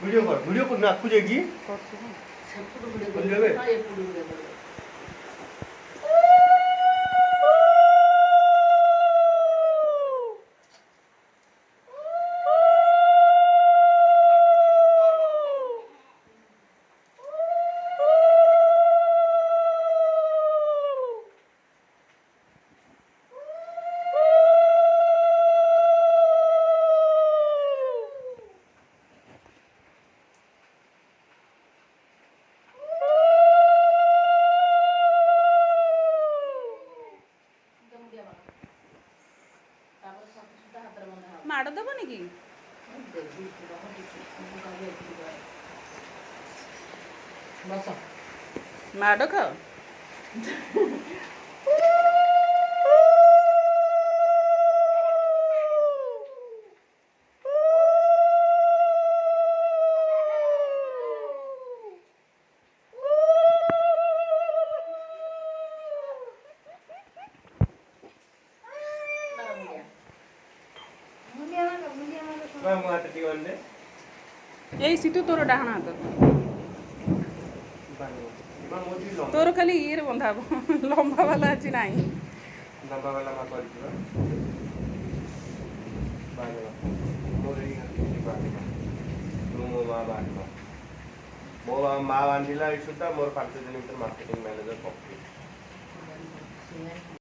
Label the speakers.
Speaker 1: video को नाक जाएगी
Speaker 2: ମାଡ଼ ଦେବନି କି ମାଡ଼ ଖାଅ यही सीटू तोर डाहण हाथ तोर खाली ये बंधा लंबा वाला अच्छी नहीं
Speaker 1: लंबा वाला मा कर दिबा बागला मोर ही हाथी बागला मो मा बांधिला इशुता मोर 5 दिन मार्केटिंग मैनेजर पक्की